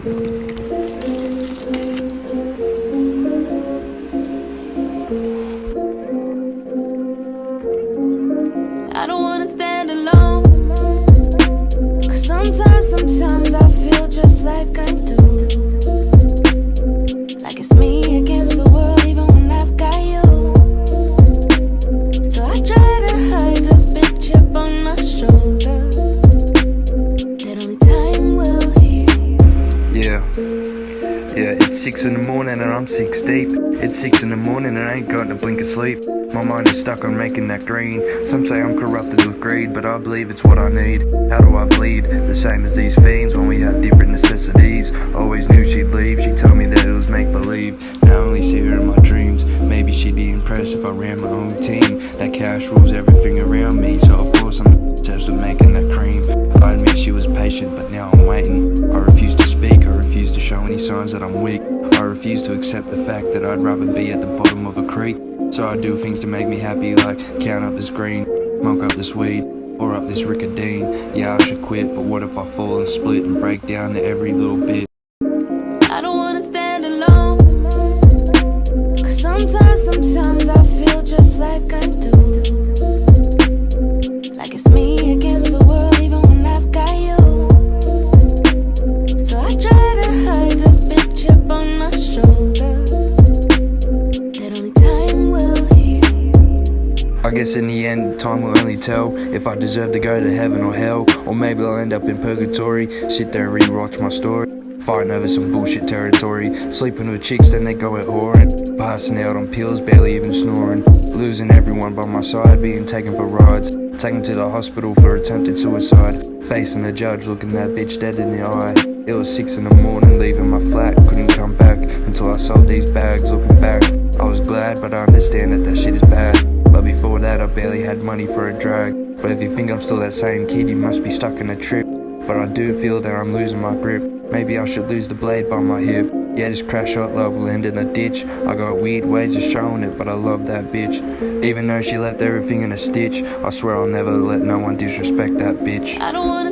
I don't wanna stand alone, 'cause sometimes I feel just like I do. Like it's me against the world, even when I've got you. So I try to hide the big chip on my shoulder that only time will heal. Yeah, it's 6 in the morning and I'm 6 deep. It's 6 in the morning and I ain't got a blink of sleep. My mind is stuck on making that green. Some say I'm corrupted with greed, but I believe it's what I need. How do I bleed? The same as these fiends when we have different necessities. Always knew she'd leave, she told me that it was make-believe. Now I only see her in my dreams. Maybe she'd be impressed if I ran my own team. That cash rules everything around me, so of course I'm obsessed with making that cream. I admit she was patient, but now I'm waiting. I refuse to speak, I refuse to show any signs that I'm weak. I refuse to accept the fact that I'd rather be at the bottom of a creek. So I do things to make me happy, like count up this green, smoke up this weed, pour up this Ricodine. Yeah, I should quit, but what if I fall and split and break down to every little bit? I don't wanna stand alone, 'cause sometimes I feel just like I do. Like it's me against the world, even when I've got you. So I try to hide the big chip on my shoulder that only time will heal. I guess in the end, time will only tell if I deserve to go to heaven or hell. Or maybe I'll end up in purgatory, sit there and rewatch my story. Fighting over some bullshit territory, sleeping with chicks, then they go out whoring. Passing out on pills, barely even snoring. Losing everyone by my side, being taken for rides. Taken to the hospital for attempted suicide. Facing the judge, looking that bitch dead in the eye. It was 6 in the morning, leaving my flat, couldn't come back until I sold these bags. Looking back, I was glad, but I understand that shit is bad. But before that, I barely had money for a drag. But if you think I'm still that same kid, you must be stuck in a trip. But I do feel that I'm losing my grip. Maybe I should lose the blade by my hip. Yeah, this crash shot love will end in a ditch. I got weird ways of showing it, but I love that bitch. Even though she left everything in a stitch, I swear I'll never let no one disrespect that bitch. I don't wanna